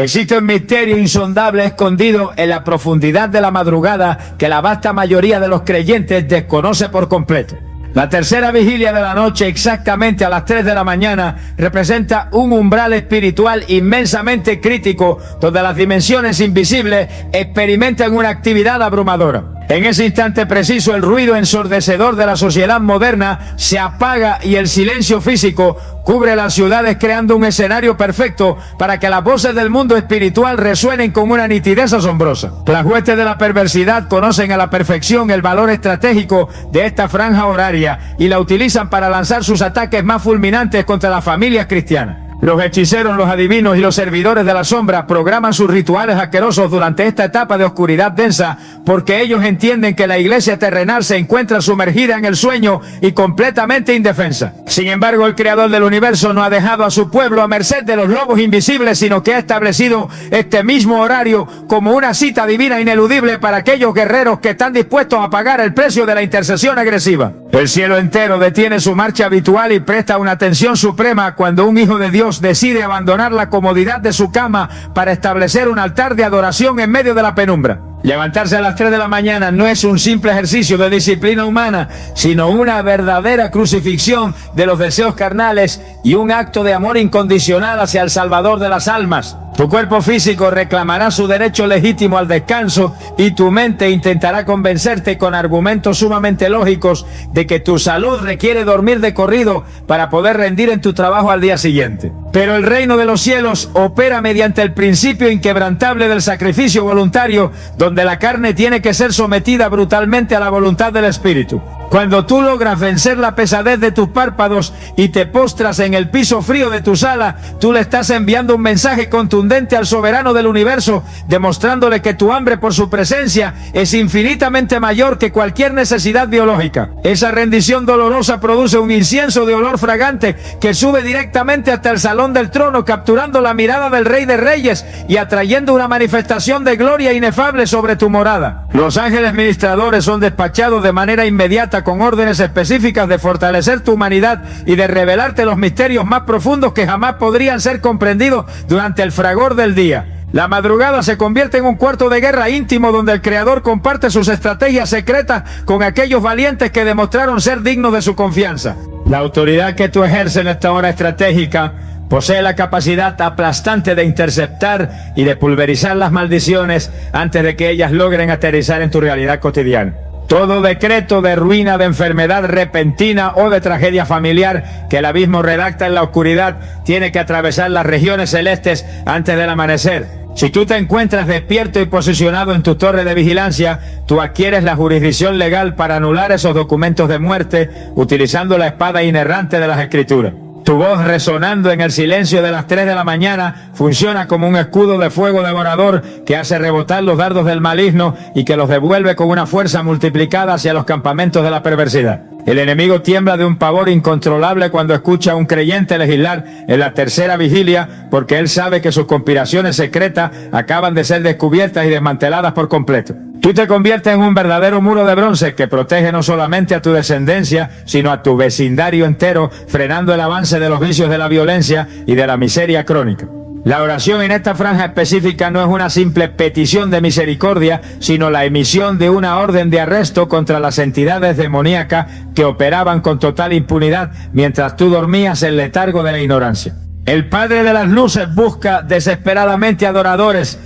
Existe un misterio insondable escondido en la profundidad de la madrugada que la vasta mayoría de los creyentes desconoce por completo. La tercera vigilia de la noche, exactamente a las 3 de la mañana, representa un umbral espiritual inmensamente crítico, donde las dimensiones invisibles experimentan una actividad abrumadora. En ese instante preciso, el ruido ensordecedor de la sociedad moderna se apaga y el silencio físico cubre las ciudades, creando un escenario perfecto para que las voces del mundo espiritual resuenen con una nitidez asombrosa. Las huestes de la perversidad conocen a la perfección el valor estratégico de esta franja horaria y la utilizan para lanzar sus ataques más fulminantes contra las familias cristianas. Los hechiceros, los adivinos y los servidores de la sombra programan sus rituales asquerosos durante esta etapa de oscuridad densa, porque ellos entienden que la iglesia terrenal se encuentra sumergida en el sueño y completamente indefensa. Sin embargo, el creador del universo no ha dejado a su pueblo a merced de los lobos invisibles, sino que ha establecido este mismo horario como una cita divina ineludible para aquellos guerreros que están dispuestos a pagar el precio de la intercesión agresiva. El cielo entero detiene su marcha habitual y presta una atención suprema cuando un hijo de Dios decide abandonar la comodidad de su cama para establecer un altar de adoración en medio de la penumbra. Levantarse a las 3 de la mañana no es un simple ejercicio de disciplina humana, sino una verdadera crucifixión de los deseos carnales y un acto de amor incondicional hacia el Salvador de las almas. Tu cuerpo físico reclamará su derecho legítimo al descanso y tu mente intentará convencerte con argumentos sumamente lógicos de que tu salud requiere dormir de corrido para poder rendir en tu trabajo al día siguiente. Pero el reino de los cielos opera mediante el principio inquebrantable del sacrificio voluntario, donde la carne tiene que ser sometida brutalmente a la voluntad del Espíritu. Cuando tú logras vencer la pesadez de tus párpados y te postras en el piso frío de tu sala, tú le estás enviando un mensaje contundente al soberano del universo, demostrándole que tu hambre por su presencia es infinitamente mayor que cualquier necesidad biológica. Esa rendición dolorosa produce un incienso de olor fragante que sube directamente hasta el salón del trono, capturando la mirada del Rey de Reyes y atrayendo una manifestación de gloria inefable sobre tu morada. Los ángeles ministradores son despachados de manera inmediata con órdenes específicas de fortalecer tu humanidad y de revelarte los misterios más profundos que jamás podrían ser comprendidos durante el fragor del día. La madrugada se convierte en un cuarto de guerra íntimo donde el Creador comparte sus estrategias secretas con aquellos valientes que demostraron ser dignos de su confianza. La autoridad que tú ejerces en esta hora estratégica posee la capacidad aplastante de interceptar y de pulverizar las maldiciones antes de que ellas logren aterrizar en tu realidad cotidiana. Todo decreto de ruina, de enfermedad repentina o de tragedia familiar que el abismo redacta en la oscuridad tiene que atravesar las regiones celestes antes del amanecer. Si tú te encuentras despierto y posicionado en tu torre de vigilancia, tú adquieres la jurisdicción legal para anular esos documentos de muerte utilizando la espada inerrante de las Escrituras. Tu voz resonando en el silencio de las 3 de la mañana funciona como un escudo de fuego devorador que hace rebotar los dardos del maligno y que los devuelve con una fuerza multiplicada hacia los campamentos de la perversidad. El enemigo tiembla de un pavor incontrolable cuando escucha a un creyente legislar en la tercera vigilia, porque él sabe que sus conspiraciones secretas acaban de ser descubiertas y desmanteladas por completo. Tú te conviertes en un verdadero muro de bronce que protege no solamente a tu descendencia, sino a tu vecindario entero, frenando el avance de los vicios de la violencia y de la miseria crónica. La oración en esta franja específica no es una simple petición de misericordia, sino la emisión de una orden de arresto contra las entidades demoníacas que operaban con total impunidad mientras tú dormías en el letargo de la ignorancia. El Padre de las Luces busca desesperadamente adoradores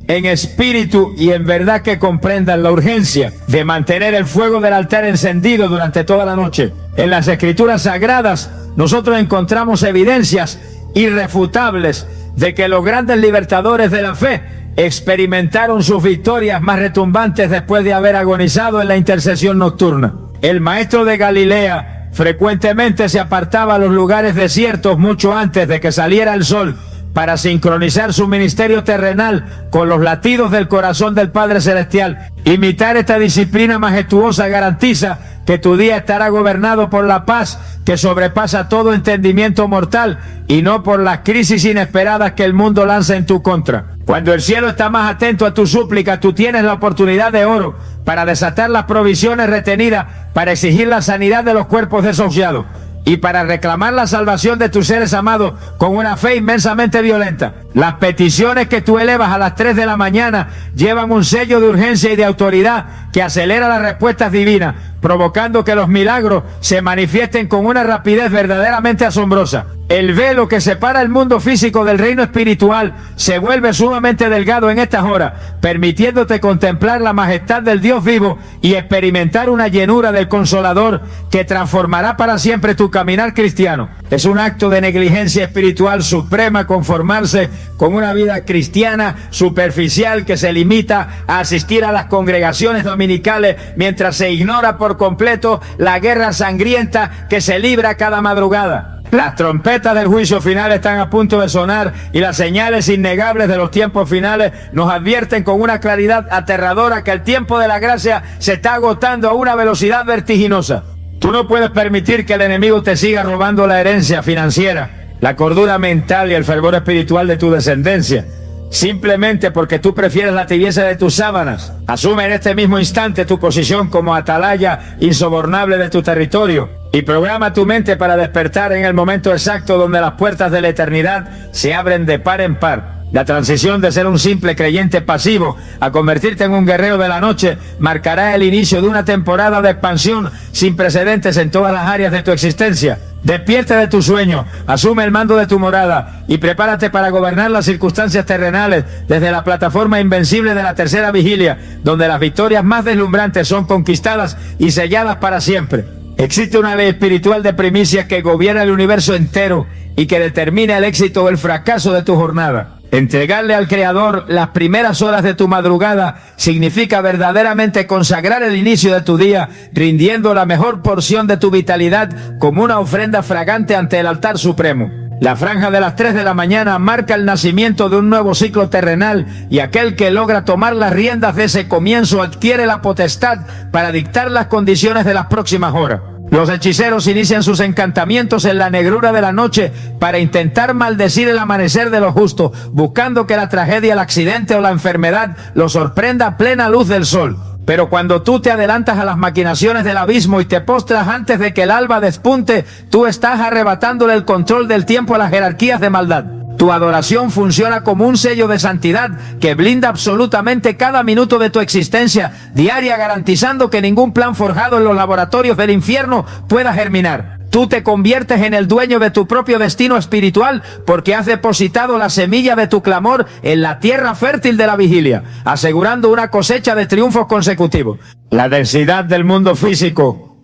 en espíritu y en verdad que comprendan la urgencia de mantener el fuego del altar encendido durante toda la noche. En las Escrituras Sagradas nosotros encontramos evidencias irrefutables de que los grandes libertadores de la fe experimentaron sus victorias más retumbantes después de haber agonizado en la intercesión nocturna. El maestro de Galilea frecuentemente se apartaba a los lugares desiertos mucho antes de que saliera el sol para sincronizar su ministerio terrenal con los latidos del corazón del Padre Celestial. Imitar esta disciplina majestuosa garantiza que tu día estará gobernado por la paz que sobrepasa todo entendimiento mortal y no por las crisis inesperadas que el mundo lanza en tu contra. Cuando el cielo está más atento a tu súplica, tú tienes la oportunidad de oro para desatar las provisiones retenidas, para exigir la sanidad de los cuerpos desahuciados. y para reclamar la salvación de tus seres amados con una fe inmensamente violenta. Las peticiones que tú elevas a las 3 de la mañana llevan un sello de urgencia y de autoridad que acelera las respuestas divinas, provocando que los milagros se manifiesten con una rapidez verdaderamente asombrosa. El velo que separa el mundo físico del reino espiritual se vuelve sumamente delgado en estas horas, permitiéndote contemplar la majestad del Dios vivo y experimentar una llenura del Consolador que transformará para siempre tu caminar cristiano. Es un acto de negligencia espiritual suprema conformarse con una vida cristiana superficial que se limita a asistir a las congregaciones dominicales mientras se ignora por completo la guerra sangrienta que se libra cada madrugada. Las trompetas del juicio final están a punto de sonar y las señales innegables de los tiempos finales nos advierten con una claridad aterradora que el tiempo de la gracia se está agotando a una velocidad vertiginosa. Tú no puedes permitir que el enemigo te siga robando la herencia financiera, la cordura mental y el fervor espiritual de tu descendencia, simplemente porque tú prefieres la tibieza de tus sábanas. Asume en este mismo instante tu posición como atalaya insobornable de tu territorio y programa tu mente para despertar en el momento exacto donde las puertas de la eternidad se abren de par en par. La transición de ser un simple creyente pasivo a convertirte en un guerrero de la noche marcará el inicio de una temporada de expansión sin precedentes en todas las áreas de tu existencia. Despierta de tu sueño, asume el mando de tu morada y prepárate para gobernar las circunstancias terrenales desde la plataforma invencible de la tercera vigilia, donde las victorias más deslumbrantes son conquistadas y selladas para siempre. Existe una ley espiritual de primicias que gobierna el universo entero y que determina el éxito o el fracaso de tu jornada. Entregarle al Creador las primeras horas de tu madrugada significa verdaderamente consagrar el inicio de tu día, rindiendo la mejor porción de tu vitalidad como una ofrenda fragante ante el altar supremo. La franja de las 3 de la mañana marca el nacimiento de un nuevo ciclo terrenal y aquel que logra tomar las riendas de ese comienzo adquiere la potestad para dictar las condiciones de las próximas horas. Los hechiceros inician sus encantamientos en la negrura de la noche para intentar maldecir el amanecer de los justos, buscando que la tragedia, el accidente o la enfermedad los sorprenda a plena luz del sol. Pero cuando tú te adelantas a las maquinaciones del abismo y te postras antes de que el alba despunte, tú estás arrebatándole el control del tiempo a las jerarquías de maldad. Tu adoración funciona como un sello de santidad que blinda absolutamente cada minuto de tu existencia diaria, garantizando que ningún plan forjado en los laboratorios del infierno pueda germinar. Tú te conviertes en el dueño de tu propio destino espiritual porque has depositado la semilla de tu clamor en la tierra fértil de la vigilia, asegurando una cosecha de triunfos consecutivos. La densidad del mundo físico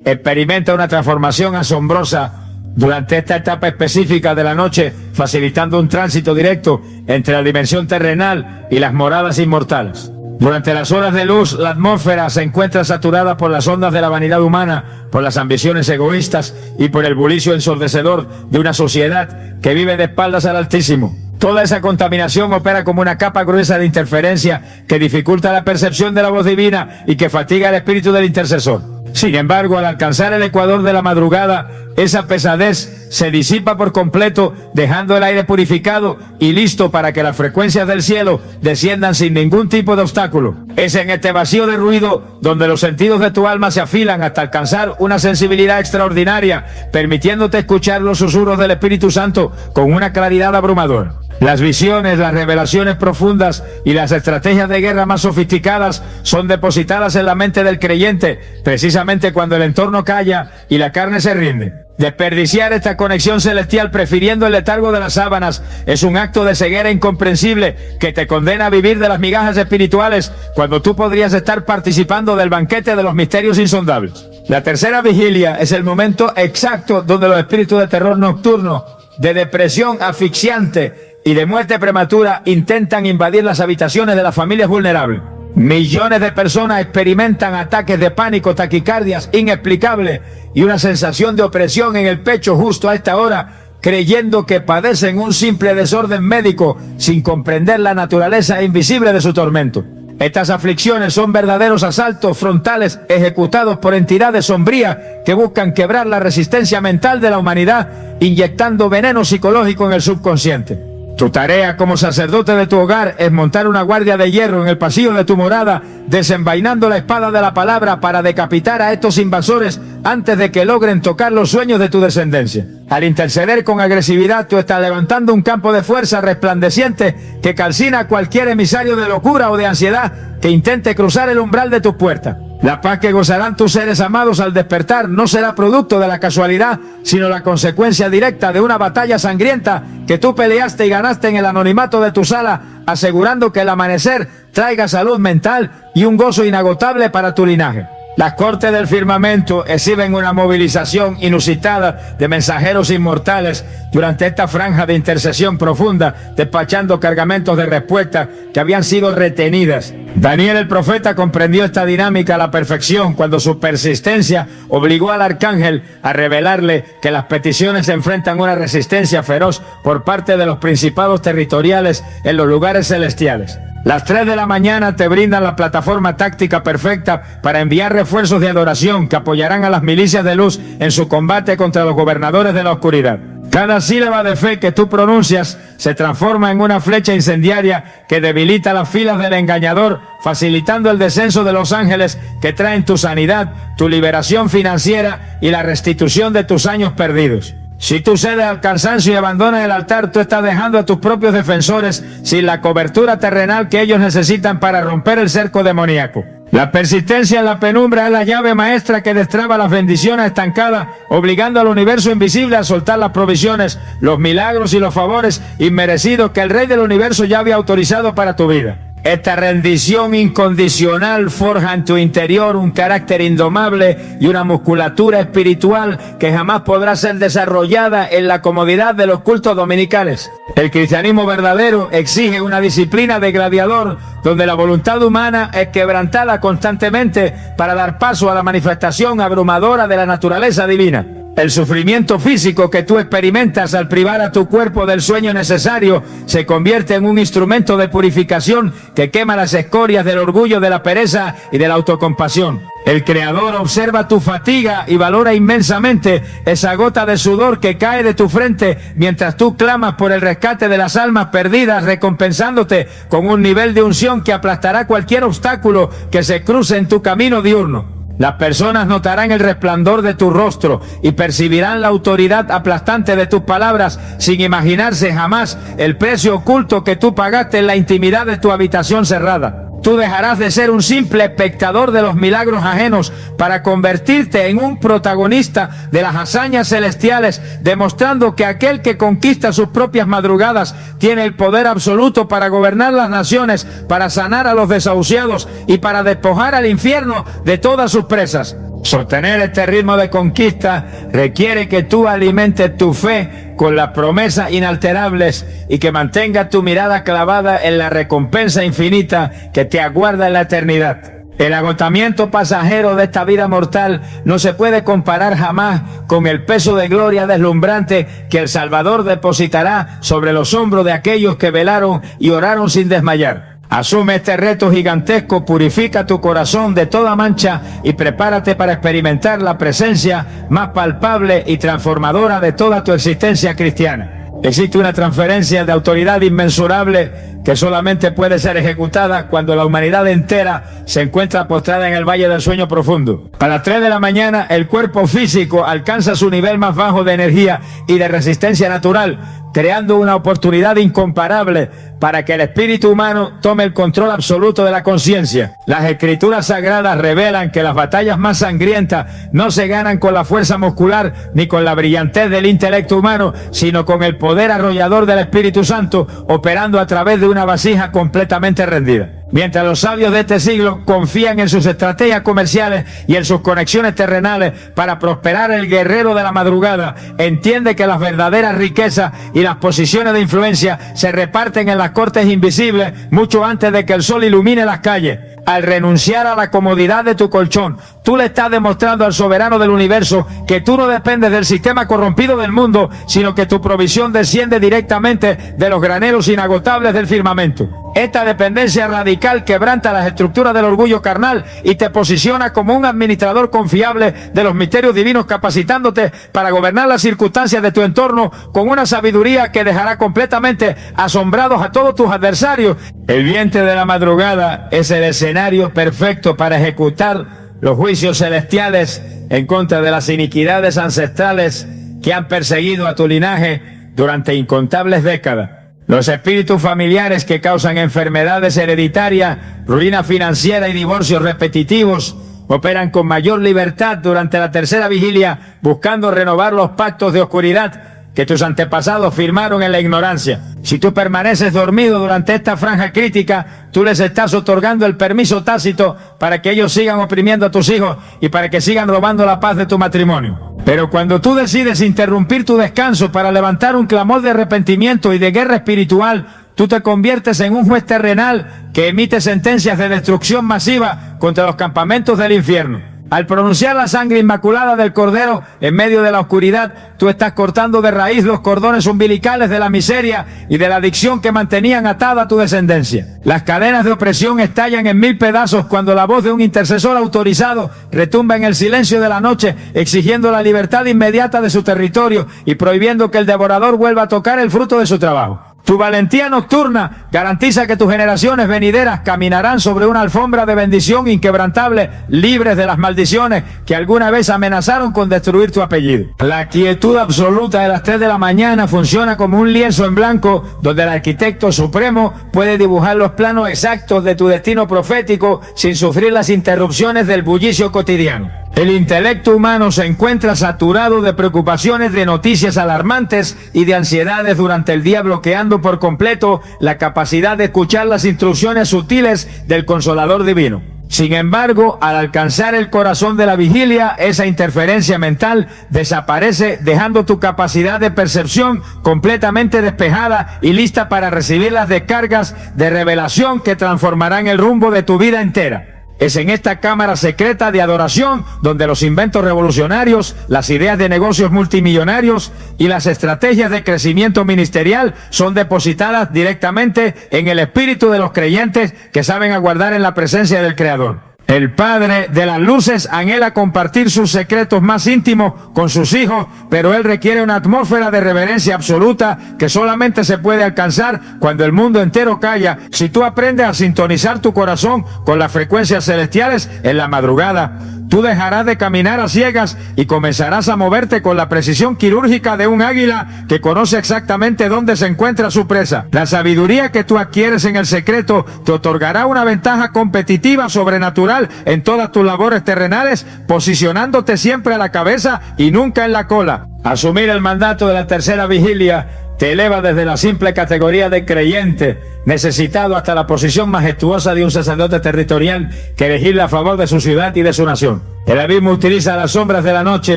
experimenta una transformación asombrosa durante esta etapa específica de la noche, facilitando un tránsito directo entre la dimensión terrenal y las moradas inmortales. Durante las horas de luz, la atmósfera se encuentra saturada por las ondas de la vanidad humana, por las ambiciones egoístas y por el bulicio ensordecedor de una sociedad que vive de espaldas al Altísimo. Toda esa contaminación opera como una capa gruesa de interferencia que dificulta la percepción de la voz divina y que fatiga el espíritu del intercesor. Sin embargo, al alcanzar el ecuador de la madrugada, esa pesadez se disipa por completo, dejando el aire purificado y listo para que las frecuencias del cielo desciendan sin ningún tipo de obstáculo. Es en este vacío de ruido donde los sentidos de tu alma se afilan hasta alcanzar una sensibilidad extraordinaria, permitiéndote escuchar los susurros del Espíritu Santo con una claridad abrumadora. Las visiones, las revelaciones profundas y las estrategias de guerra más sofisticadas son depositadas en la mente del creyente, precisamente cuando el entorno calla y la carne se rinde. Desperdiciar esta conexión celestial prefiriendo el letargo de las sábanas es un acto de ceguera incomprensible que te condena a vivir de las migajas espirituales cuando tú podrías estar participando del banquete de los misterios insondables. La tercera vigilia es el momento exacto donde los espíritus de terror nocturno, de depresión asfixiante y de muerte prematura intentan invadir las habitaciones de las familias vulnerables. Millones de personas experimentan ataques de pánico, taquicardias inexplicables y una sensación de opresión en el pecho justo a esta hora, creyendo que padecen un simple desorden médico sin comprender la naturaleza invisible de su tormento. Estas aflicciones son verdaderos asaltos frontales ejecutados por entidades sombrías que buscan quebrar la resistencia mental de la humanidad, inyectando veneno psicológico en el subconsciente. Tu tarea como sacerdote de tu hogar es montar una guardia de hierro en el pasillo de tu morada, desenvainando la espada de la palabra para decapitar a estos invasores antes de que logren tocar los sueños de tu descendencia. Al interceder con agresividad, tú estás levantando un campo de fuerza resplandeciente que calcina a cualquier emisario de locura o de ansiedad que intente cruzar el umbral de tus puertas. La paz que gozarán tus seres amados al despertar no será producto de la casualidad, sino la consecuencia directa de una batalla sangrienta que tú peleaste y ganaste en el anonimato de tu sala, asegurando que el amanecer traiga salud mental y un gozo inagotable para tu linaje. Las cortes del firmamento exhiben una movilización inusitada de mensajeros inmortales durante esta franja de intercesión profunda, despachando cargamentos de respuesta que habían sido retenidas. Daniel el profeta comprendió esta dinámica a la perfección cuando su persistencia obligó al arcángel a revelarle que las peticiones enfrentan una resistencia feroz por parte de los principados territoriales en los lugares celestiales. Las 3 de la mañana te brindan la plataforma táctica perfecta para enviar refuerzos de adoración que apoyarán a las milicias de luz en su combate contra los gobernadores de la oscuridad. Cada sílaba de fe que tú pronuncias se transforma en una flecha incendiaria que debilita las filas del engañador, facilitando el descenso de los ángeles que traen tu sanidad, tu liberación financiera y la restitución de tus años perdidos. Si tú cedes al cansancio y abandonas el altar, tú estás dejando a tus propios defensores sin la cobertura terrenal que ellos necesitan para romper el cerco demoníaco. La persistencia en la penumbra es la llave maestra que destraba las bendiciones estancadas, obligando al universo invisible a soltar las provisiones, los milagros y los favores inmerecidos que el Rey del Universo ya había autorizado para tu vida. Esta rendición incondicional forja en tu interior un carácter indomable y una musculatura espiritual que jamás podrá ser desarrollada en la comodidad de los cultos dominicales. El cristianismo verdadero exige una disciplina de gladiador, donde la voluntad humana es quebrantada constantemente para dar paso a la manifestación abrumadora de la naturaleza divina. El sufrimiento físico que tú experimentas al privar a tu cuerpo del sueño necesario se convierte en un instrumento de purificación que quema las escorias del orgullo, de la pereza y de la autocompasión. El Creador observa tu fatiga y valora inmensamente esa gota de sudor que cae de tu frente mientras tú clamas por el rescate de las almas perdidas, recompensándote con un nivel de unción que aplastará cualquier obstáculo que se cruce en tu camino diurno. Las personas notarán el resplandor de tu rostro y percibirán la autoridad aplastante de tus palabras sin imaginarse jamás el precio oculto que tú pagaste en la intimidad de tu habitación cerrada. Tú dejarás de ser un simple espectador de los milagros ajenos para convertirte en un protagonista de las hazañas celestiales, demostrando que aquel que conquista sus propias madrugadas tiene el poder absoluto para gobernar las naciones, para sanar a los desahuciados y para despojar al infierno de todas sus presas. Sostener este ritmo de conquista requiere que tú alimentes tu fe con las promesas inalterables y que mantengas tu mirada clavada en la recompensa infinita que te aguarda en la eternidad. El agotamiento pasajero de esta vida mortal no se puede comparar jamás con el peso de gloria deslumbrante que el Salvador depositará sobre los hombros de aquellos que velaron y oraron sin desmayar. Asume este reto gigantesco, purifica tu corazón de toda mancha y prepárate para experimentar la presencia más palpable y transformadora de toda tu existencia cristiana. Existe una transferencia de autoridad inmensurable que solamente puede ser ejecutada cuando la humanidad entera se encuentra postrada en el valle del sueño profundo. A las 3 de la mañana, el cuerpo físico alcanza su nivel más bajo de energía y de resistencia natural, creando una oportunidad incomparable para que el espíritu humano tome el control absoluto de la conciencia. Las escrituras sagradas revelan que las batallas más sangrientas no se ganan con la fuerza muscular ni con la brillantez del intelecto humano, sino con el poder arrollador del Espíritu Santo operando a través de una vasija completamente rendida. Mientras los sabios de este siglo confían en sus estrategias comerciales y en sus conexiones terrenales para prosperar, el guerrero de la madrugada entiende que las verdaderas riquezas y las posiciones de influencia se reparten en las cortes invisibles mucho antes de que el sol ilumine las calles. Al renunciar a la comodidad de tu colchón, tú le estás demostrando al soberano del universo que tú no dependes del sistema corrompido del mundo, sino que tu provisión desciende directamente de los graneros inagotables del firmamento. Esta dependencia radical quebranta las estructuras del orgullo carnal y te posiciona como un administrador confiable de los misterios divinos, capacitándote para gobernar las circunstancias de tu entorno con una sabiduría que dejará completamente asombrados a todos tus adversarios. El vientre de la madrugada es el escenario perfecto para ejecutar los juicios celestiales en contra de las iniquidades ancestrales que han perseguido a tu linaje durante incontables décadas. Los espíritus familiares que causan enfermedades hereditarias, ruina financiera y divorcios repetitivos operan con mayor libertad durante la tercera vigilia, buscando renovar los pactos de oscuridad que tus antepasados firmaron en la ignorancia. Si tú permaneces dormido durante esta franja crítica, tú les estás otorgando el permiso tácito para que ellos sigan oprimiendo a tus hijos y para que sigan robando la paz de tu matrimonio. Pero cuando tú decides interrumpir tu descanso para levantar un clamor de arrepentimiento y de guerra espiritual, tú te conviertes en un juez terrenal que emite sentencias de destrucción masiva contra los campamentos del infierno. Al pronunciar la sangre inmaculada del Cordero en medio de la oscuridad, tú estás cortando de raíz los cordones umbilicales de la miseria y de la adicción que mantenían atada a tu descendencia. Las cadenas de opresión estallan en 1000 pedazos cuando la voz de un intercesor autorizado retumba en el silencio de la noche, exigiendo la libertad inmediata de su territorio y prohibiendo que el devorador vuelva a tocar el fruto de su trabajo. Tu valentía nocturna garantiza que tus generaciones venideras caminarán sobre una alfombra de bendición inquebrantable, libres de las maldiciones que alguna vez amenazaron con destruir tu apellido. La quietud absoluta de las 3 de la mañana funciona como un lienzo en blanco donde el arquitecto supremo puede dibujar los planos exactos de tu destino profético sin sufrir las interrupciones del bullicio cotidiano. El intelecto humano se encuentra saturado de preocupaciones, de noticias alarmantes y de ansiedades durante el día, bloqueando por completo la capacidad de escuchar las instrucciones sutiles del Consolador Divino. Sin embargo, al alcanzar el corazón de la vigilia, esa interferencia mental desaparece, dejando tu capacidad de percepción completamente despejada y lista para recibir las descargas de revelación que transformarán el rumbo de tu vida entera. Es en esta cámara secreta de adoración donde los inventos revolucionarios, las ideas de negocios multimillonarios y las estrategias de crecimiento ministerial son depositadas directamente en el espíritu de los creyentes que saben aguardar en la presencia del Creador. El Padre de las Luces anhela compartir sus secretos más íntimos con sus hijos, pero Él requiere una atmósfera de reverencia absoluta que solamente se puede alcanzar cuando el mundo entero calla. Si tú aprendes a sintonizar tu corazón con las frecuencias celestiales en la madrugada, tú dejarás de caminar a ciegas y comenzarás a moverte con la precisión quirúrgica de un águila que conoce exactamente dónde se encuentra su presa. La sabiduría que tú adquieres en el secreto te otorgará una ventaja competitiva sobrenatural en todas tus labores terrenales, posicionándote siempre a la cabeza y nunca en la cola. Asumir el mandato de la tercera vigilia te eleva desde la simple categoría de creyente necesitado hasta la posición majestuosa de un sacerdote territorial que legisla a favor de su ciudad y de su nación. El abismo utiliza las sombras de la noche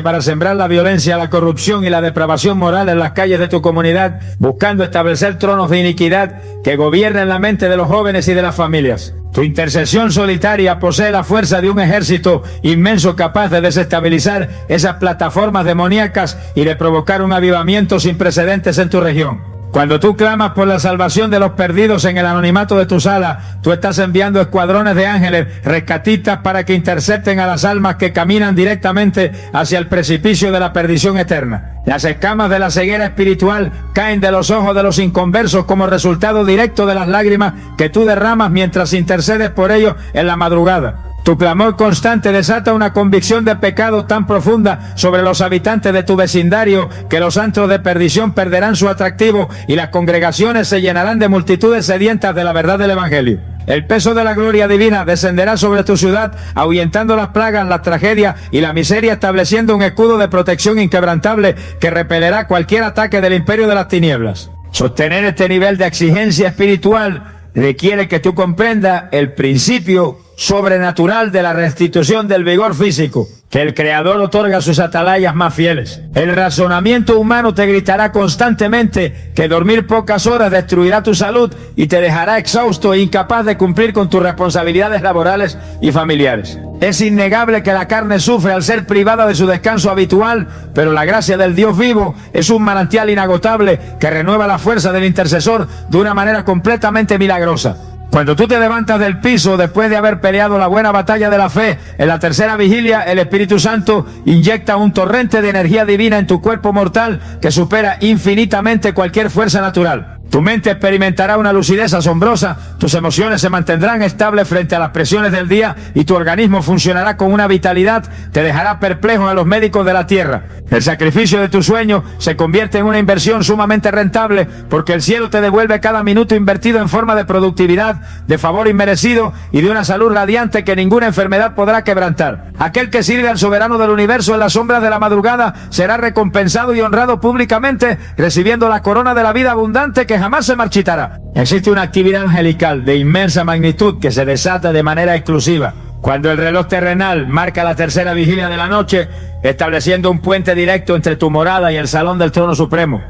para sembrar la violencia, la corrupción y la depravación moral en las calles de tu comunidad, buscando establecer tronos de iniquidad que gobiernen la mente de los jóvenes y de las familias. Tu intercesión solitaria posee la fuerza de un ejército inmenso capaz de desestabilizar esas plataformas demoníacas y de provocar un avivamiento sin precedentes en tu región. Cuando tú clamas por la salvación de los perdidos en el anonimato de tu sala, tú estás enviando escuadrones de ángeles rescatistas para que intercepten a las almas que caminan directamente hacia el precipicio de la perdición eterna. Las escamas de la ceguera espiritual caen de los ojos de los inconversos como resultado directo de las lágrimas que tú derramas mientras intercedes por ellos en la madrugada. Tu clamor constante desata una convicción de pecado tan profunda sobre los habitantes de tu vecindario que los antros de perdición perderán su atractivo y las congregaciones se llenarán de multitudes sedientas de la verdad del Evangelio. El peso de la gloria divina descenderá sobre tu ciudad, ahuyentando las plagas, las tragedias y la miseria, estableciendo un escudo de protección inquebrantable que repelerá cualquier ataque del imperio de las tinieblas. Sostener este nivel de exigencia espiritual requiere que tú comprendas el principio sobrenatural de la restitución del vigor físico que el Creador otorga a sus atalayas más fieles. El razonamiento humano te gritará constantemente que dormir pocas horas destruirá tu salud y te dejará exhausto e incapaz de cumplir con tus responsabilidades laborales y familiares. Es innegable que la carne sufre al ser privada de su descanso habitual, pero la gracia del Dios vivo es un manantial inagotable que renueva la fuerza del intercesor de una manera completamente milagrosa. Cuando tú te levantas del piso después de haber peleado la buena batalla de la fe, en la tercera vigilia el Espíritu Santo inyecta un torrente de energía divina en tu cuerpo mortal que supera infinitamente cualquier fuerza natural. Tu mente experimentará una lucidez asombrosa, tus emociones se mantendrán estables frente a las presiones del día y tu organismo funcionará con una vitalidad que dejará perplejos a los médicos de la tierra. El sacrificio de tu sueño se convierte en una inversión sumamente rentable porque el cielo te devuelve cada minuto invertido en forma de productividad, de favor inmerecido y de una salud radiante que ninguna enfermedad podrá quebrantar. Aquel que sirve al soberano del universo en las sombras de la madrugada será recompensado y honrado públicamente, recibiendo la corona de la vida abundante que jamás se marchitará. Existe una actividad angelical de inmensa magnitud que se desata de manera exclusiva cuando el reloj terrenal marca la tercera vigilia de la noche, estableciendo un puente directo entre tu morada y el salón del trono supremo.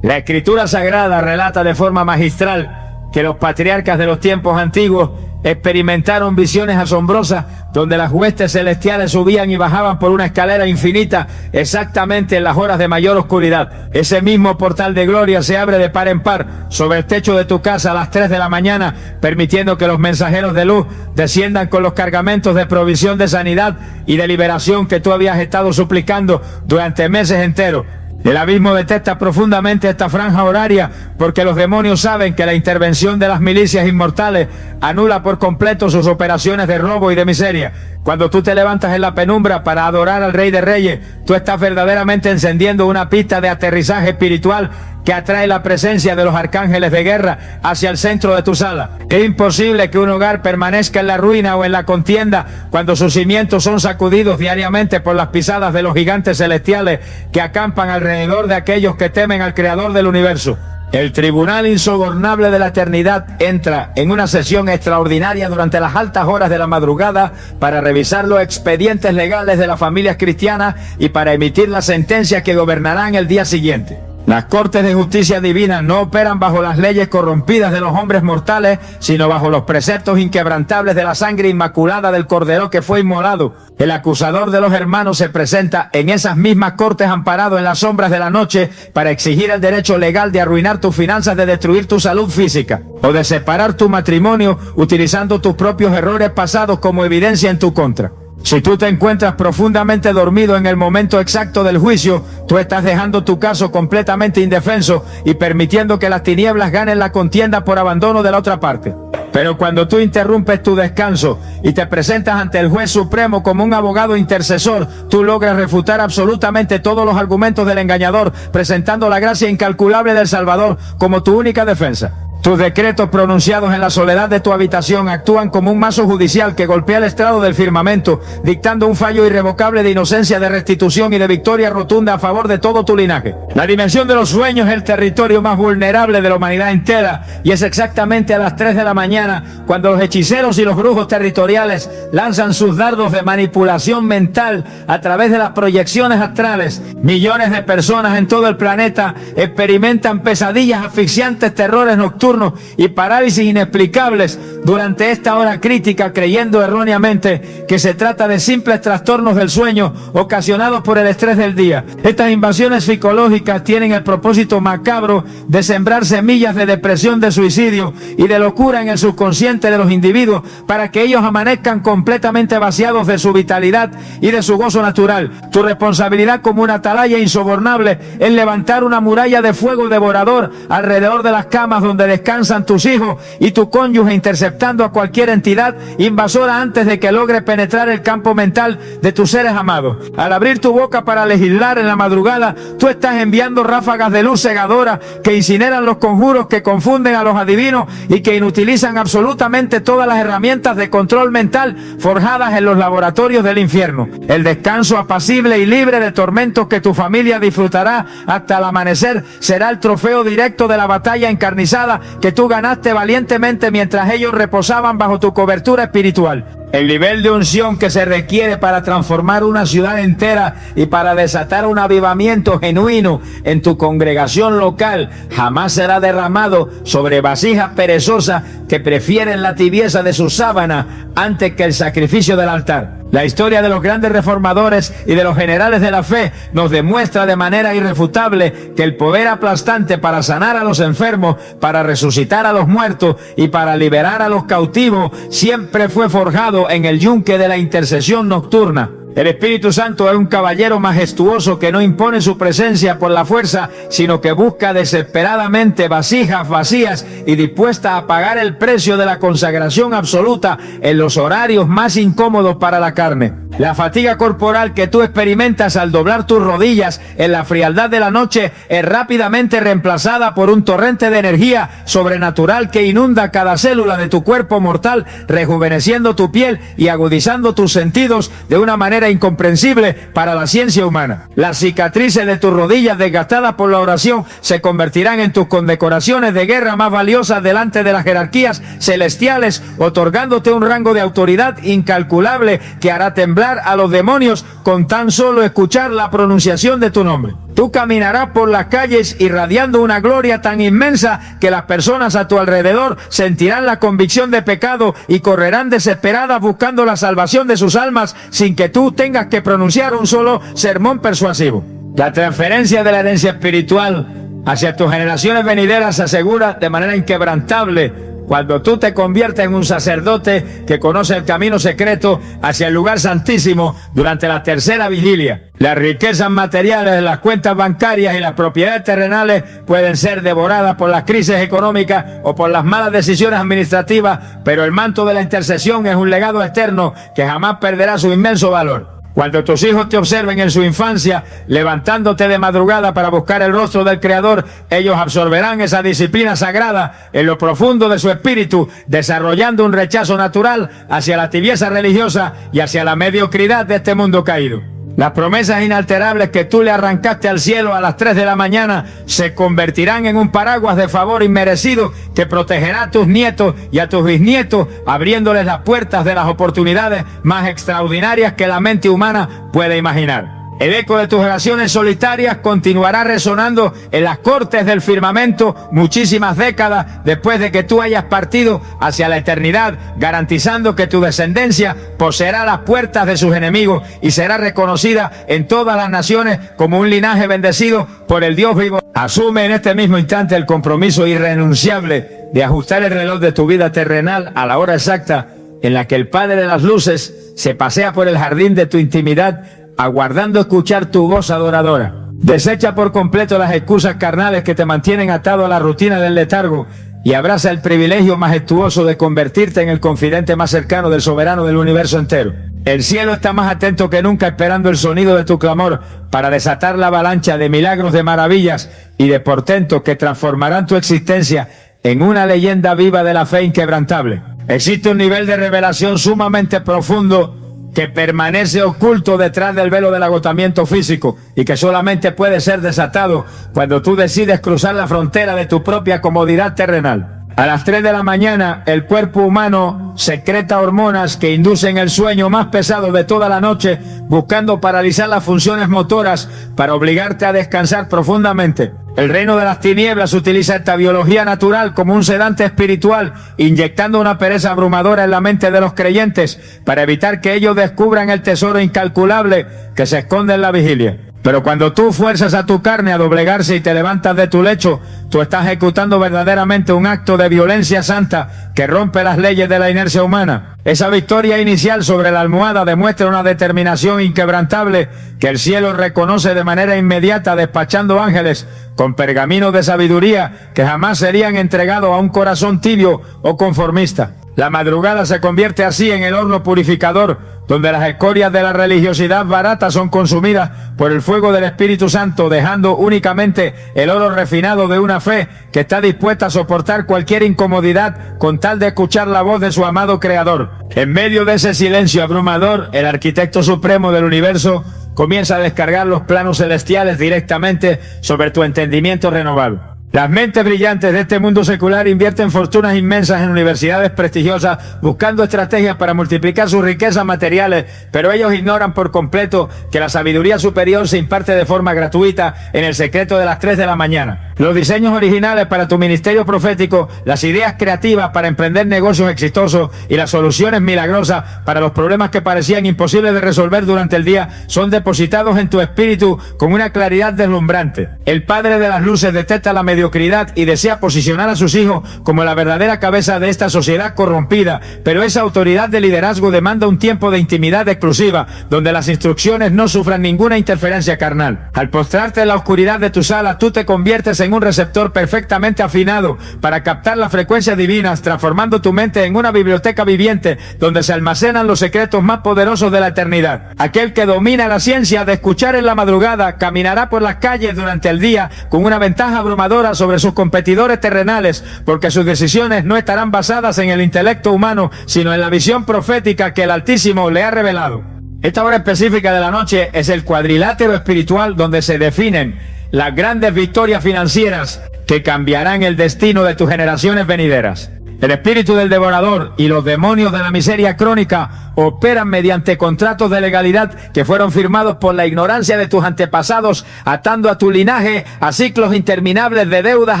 La escritura sagrada relata de forma magistral que los patriarcas de los tiempos antiguos experimentaron visiones asombrosas donde las huestes celestiales subían y bajaban por una escalera infinita exactamente en las horas de mayor oscuridad. Ese mismo portal de gloria se abre de par en par sobre el techo de tu casa a las 3 de la mañana, permitiendo que los mensajeros de luz desciendan con los cargamentos de provisión de sanidad y de liberación que tú habías estado suplicando durante meses enteros. El abismo detesta profundamente esta franja horaria porque los demonios saben que la intervención de las milicias inmortales anula por completo sus operaciones de robo y de miseria. Cuando tú te levantas en la penumbra para adorar al Rey de Reyes, tú estás verdaderamente encendiendo una pista de aterrizaje espiritual que atrae la presencia de los arcángeles de guerra hacia el centro de tu sala. Es imposible que un hogar permanezca en la ruina o en la contienda cuando sus cimientos son sacudidos diariamente por las pisadas de los gigantes celestiales que acampan alrededor de aquellos que temen al Creador del universo. El tribunal insobornable de la eternidad entra en una sesión extraordinaria durante las altas horas de la madrugada para revisar los expedientes legales de las familias cristianas y para emitir las sentencias que gobernarán el día siguiente. Las cortes de justicia divina no operan bajo las leyes corrompidas de los hombres mortales, sino bajo los preceptos inquebrantables de la sangre inmaculada del Cordero que fue inmolado. El acusador de los hermanos se presenta en esas mismas cortes amparado en las sombras de la noche para exigir el derecho legal de arruinar tus finanzas, de destruir tu salud física o de separar tu matrimonio utilizando tus propios errores pasados como evidencia en tu contra. Si tú te encuentras profundamente dormido en el momento exacto del juicio, tú estás dejando tu caso completamente indefenso y permitiendo que las tinieblas ganen la contienda por abandono de la otra parte. Pero cuando tú interrumpes tu descanso y te presentas ante el juez supremo como un abogado intercesor, tú logras refutar absolutamente todos los argumentos del engañador, presentando la gracia incalculable del Salvador como tu única defensa. Tus decretos pronunciados en la soledad de tu habitación actúan como un mazo judicial que golpea el estrado del firmamento, dictando un fallo irrevocable de inocencia, de restitución y de victoria rotunda a favor de todo tu linaje. La dimensión de los sueños es el territorio más vulnerable de la humanidad entera, y es exactamente a las 3 de la mañana cuando los hechiceros y los brujos territoriales lanzan sus dardos de manipulación mental a través de las proyecciones astrales. Millones de personas en todo el planeta experimentan pesadillas asfixiantes, terrores nocturnos y parálisis inexplicables durante esta hora crítica, creyendo erróneamente que se trata de simples trastornos del sueño ocasionados por el estrés del día. Estas invasiones psicológicas tienen el propósito macabro de sembrar semillas de depresión, de suicidio y de locura en el subconsciente de los individuos para que ellos amanezcan completamente vaciados de su vitalidad y de su gozo natural. Tu responsabilidad como una atalaya insobornable es levantar una muralla de fuego devorador alrededor de las camas donde descansan tus hijos y tu cónyuge, interceptando a cualquier entidad invasora antes de que logre penetrar el campo mental de tus seres amados. Al abrir tu boca para legislar en la madrugada, tú estás enviando ráfagas de luz cegadora que incineran los conjuros, que confunden a los adivinos y que inutilizan absolutamente todas las herramientas de control mental forjadas en los laboratorios del infierno. El descanso apacible y libre de tormentos que tu familia disfrutará hasta el amanecer será el trofeo directo de la batalla encarnizada que tú ganaste valientemente mientras ellos reposaban bajo tu cobertura espiritual. El nivel de unción que se requiere para transformar una ciudad entera y para desatar un avivamiento genuino en tu congregación local jamás será derramado sobre vasijas perezosas que prefieren la tibieza de su sábana antes que el sacrificio del altar. La historia de los grandes reformadores y de los generales de la fe nos demuestra de manera irrefutable que el poder aplastante para sanar a los enfermos, para resucitar a los muertos y para liberar a los cautivos siempre fue forjado en el yunque de la intercesión nocturna. El Espíritu Santo es un caballero majestuoso que no impone su presencia por la fuerza, sino que busca desesperadamente vasijas vacías y dispuestas a pagar el precio de la consagración absoluta en los horarios más incómodos para la carne. La fatiga corporal que tú experimentas al doblar tus rodillas en la frialdad de la noche es rápidamente reemplazada por un torrente de energía sobrenatural que inunda cada célula de tu cuerpo mortal, rejuveneciendo tu piel y agudizando tus sentidos de una manera incomprensible para la ciencia humana. Las cicatrices de tus rodillas desgastadas por la oración se convertirán en tus condecoraciones de guerra más valiosas delante de las jerarquías celestiales, otorgándote un rango de autoridad incalculable que hará temblar a los demonios con tan solo escuchar la pronunciación de tu nombre. Tú caminarás por las calles irradiando una gloria tan inmensa que las personas a tu alrededor sentirán la convicción de pecado y correrán desesperadas buscando la salvación de sus almas sin que tú tengas que pronunciar un solo sermón persuasivo. La transferencia de la herencia espiritual hacia tus generaciones venideras se asegura de manera inquebrantable cuando tú te conviertes en un sacerdote que conoce el camino secreto hacia el lugar santísimo durante la tercera vigilia. Las riquezas materiales, las cuentas bancarias y las propiedades terrenales pueden ser devoradas por las crisis económicas o por las malas decisiones administrativas, pero el manto de la intercesión es un legado eterno que jamás perderá su inmenso valor. Cuando tus hijos te observen en su infancia, levantándote de madrugada para buscar el rostro del Creador, ellos absorberán esa disciplina sagrada en lo profundo de su espíritu, desarrollando un rechazo natural hacia la tibieza religiosa y hacia la mediocridad de este mundo caído. Las promesas inalterables que tú le arrancaste al cielo a las 3 de la mañana se convertirán en un paraguas de favor inmerecido que protegerá a tus nietos y a tus bisnietos, abriéndoles las puertas de las oportunidades más extraordinarias que la mente humana puede imaginar. El eco de tus oraciones solitarias continuará resonando en las cortes del firmamento muchísimas décadas después de que tú hayas partido hacia la eternidad, garantizando que tu descendencia poseerá las puertas de sus enemigos y será reconocida en todas las naciones como un linaje bendecido por el Dios vivo. Asume en este mismo instante el compromiso irrenunciable de ajustar el reloj de tu vida terrenal a la hora exacta en la que el Padre de las Luces se pasea por el jardín de tu intimidad, aguardando escuchar tu voz adoradora. Desecha por completo las excusas carnales que te mantienen atado a la rutina del letargo y abraza el privilegio majestuoso de convertirte en el confidente más cercano del soberano del universo entero. El cielo está más atento que nunca esperando el sonido de tu clamor para desatar la avalancha de milagros, de maravillas y de portentos que transformarán tu existencia en una leyenda viva de la fe inquebrantable. Existe un nivel de revelación sumamente profundo que permanece oculto detrás del velo del agotamiento físico y que solamente puede ser desatado cuando tú decides cruzar la frontera de tu propia comodidad terrenal. A las 3 de la mañana, el cuerpo humano secreta hormonas que inducen el sueño más pesado de toda la noche, buscando paralizar las funciones motoras para obligarte a descansar profundamente. El reino de las tinieblas utiliza esta biología natural como un sedante espiritual, inyectando una pereza abrumadora en la mente de los creyentes para evitar que ellos descubran el tesoro incalculable que se esconde en la vigilia. Pero cuando tú fuerzas a tu carne a doblegarse y te levantas de tu lecho, tú estás ejecutando verdaderamente un acto de violencia santa que rompe las leyes de la inercia humana. Esa victoria inicial sobre la almohada demuestra una determinación inquebrantable que el cielo reconoce de manera inmediata, despachando ángeles con pergaminos de sabiduría que jamás serían entregados a un corazón tibio o conformista. La madrugada se convierte así en el horno purificador, donde las escorias de la religiosidad barata son consumidas por el fuego del Espíritu Santo, dejando únicamente el oro refinado de una fe que está dispuesta a soportar cualquier incomodidad con tal de escuchar la voz de su amado Creador. En medio de ese silencio abrumador, el arquitecto supremo del universo comienza a descargar los planos celestiales directamente sobre tu entendimiento renovado. Las mentes brillantes de este mundo secular invierten fortunas inmensas en universidades prestigiosas buscando estrategias para multiplicar sus riquezas materiales, pero ellos ignoran por completo que la sabiduría superior se imparte de forma gratuita en el secreto de las 3 de la mañana. Los diseños originales para tu ministerio profético, las ideas creativas para emprender negocios exitosos y las soluciones milagrosas para los problemas que parecían imposibles de resolver durante el día son depositados en tu espíritu con una claridad deslumbrante. El Padre de las Luces detecta la mediocridad y desea posicionar a sus hijos como la verdadera cabeza de esta sociedad corrompida, pero esa autoridad de liderazgo demanda un tiempo de intimidad exclusiva, donde las instrucciones no sufran ninguna interferencia carnal. Al postrarte en la oscuridad de tu sala, tú te conviertes en un receptor perfectamente afinado para captar las frecuencias divinas, transformando tu mente en una biblioteca viviente donde se almacenan los secretos más poderosos de la eternidad. Aquel que domina la ciencia de escuchar en la madrugada caminará por las calles durante el día con una ventaja abrumadora sobre sus competidores terrenales, porque sus decisiones no estarán basadas en el intelecto humano, sino en la visión profética que el Altísimo le ha revelado. Esta hora específica de la noche es el cuadrilátero espiritual donde se definen las grandes victorias financieras que cambiarán el destino de tus generaciones venideras. El espíritu del devorador y los demonios de la miseria crónica operan mediante contratos de legalidad que fueron firmados por la ignorancia de tus antepasados, atando a tu linaje a ciclos interminables de deudas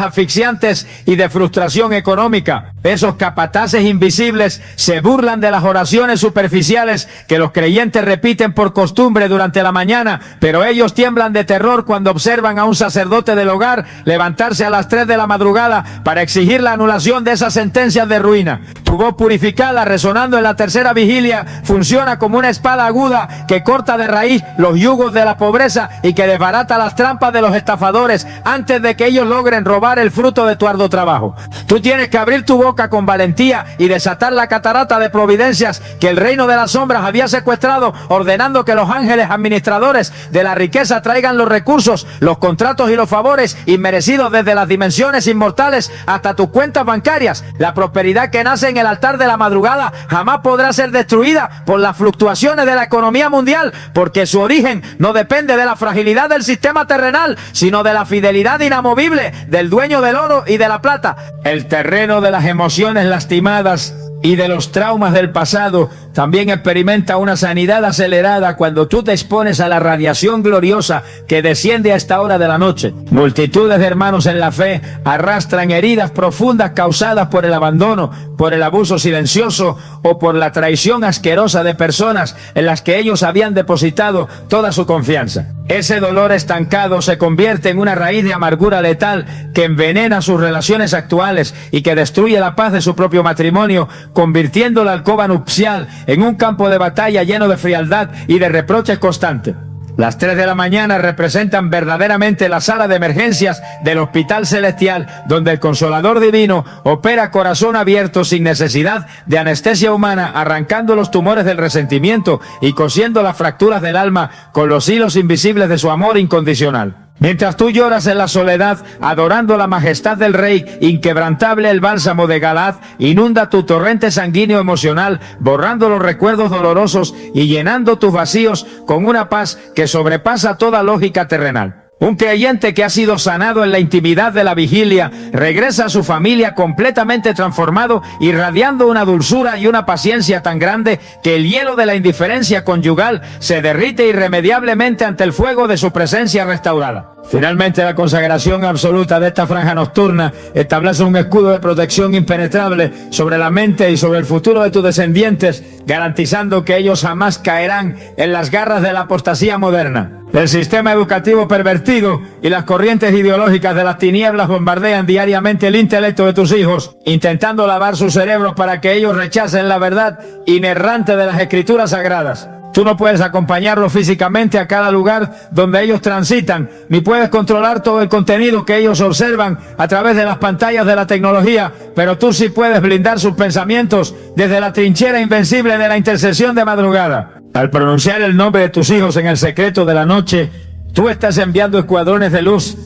asfixiantes y de frustración económica. Esos capataces invisibles se burlan de las oraciones superficiales que los creyentes repiten por costumbre durante la mañana, pero ellos tiemblan de terror cuando observan a un sacerdote del hogar levantarse a las 3 de la madrugada para exigir la anulación de esas sentencias de ruina. Tu voz purificada resonando en la tercera vigilia funciona como una espada aguda que corta de raíz los yugos de la pobreza y que desbarata las trampas de los estafadores antes de que ellos logren robar el fruto de tu arduo trabajo. Tú tienes que abrir tu boca con valentía y desatar la catarata de providencias que el reino de las sombras había secuestrado, ordenando que los ángeles administradores de la riqueza traigan los recursos, los contratos y los favores inmerecidos desde las dimensiones inmortales hasta tus cuentas bancarias. La prosperidad que nace en el altar de la madrugada jamás podrá ser destruida por las fluctuaciones de la economía mundial, porque su origen no depende de la fragilidad del sistema terrenal, sino de la fidelidad inamovible del dueño del oro y de la plata. El terreno de las emociones lastimadas y de los traumas del pasado también experimenta una sanidad acelerada cuando tú te expones a la radiación gloriosa que desciende a esta hora de la noche. Multitudes de hermanos en la fe arrastran heridas profundas causadas por el abandono, por el abuso silencioso o por la traición asquerosa de personas en las que ellos habían depositado toda su confianza. Ese dolor estancado se convierte en una raíz de amargura letal que envenena sus relaciones actuales y que destruye la paz de su propio matrimonio, convirtiendo la alcoba nupcial en un campo de batalla lleno de frialdad y de reproches constantes. Las 3 de la mañana representan verdaderamente la sala de emergencias del Hospital Celestial, donde el Consolador Divino opera a corazón abierto sin necesidad de anestesia humana, arrancando los tumores del resentimiento y cosiendo las fracturas del alma con los hilos invisibles de su amor incondicional. Mientras tú lloras en la soledad, adorando la majestad del Rey, inquebrantable el bálsamo de Galaad inunda tu torrente sanguíneo emocional, borrando los recuerdos dolorosos y llenando tus vacíos con una paz que sobrepasa toda lógica terrenal. Un creyente que ha sido sanado en la intimidad de la vigilia regresa a su familia completamente transformado, irradiando una dulzura y una paciencia tan grande que el hielo de la indiferencia conyugal se derrite irremediablemente ante el fuego de su presencia restaurada. Finalmente, la consagración absoluta de esta franja nocturna establece un escudo de protección impenetrable sobre la mente y sobre el futuro de tus descendientes, garantizando que ellos jamás caerán en las garras de la apostasía moderna. El sistema educativo pervertido y las corrientes ideológicas de las tinieblas bombardean diariamente el intelecto de tus hijos, intentando lavar sus cerebros para que ellos rechacen la verdad inerrante de las escrituras sagradas. Tú no puedes acompañarlos físicamente a cada lugar donde ellos transitan, ni puedes controlar todo el contenido que ellos observan a través de las pantallas de la tecnología, pero tú sí puedes blindar sus pensamientos desde la trinchera invencible de la intercesión de madrugada. Al pronunciar el nombre de tus hijos en el secreto de la noche, tú estás enviando escuadrones de luz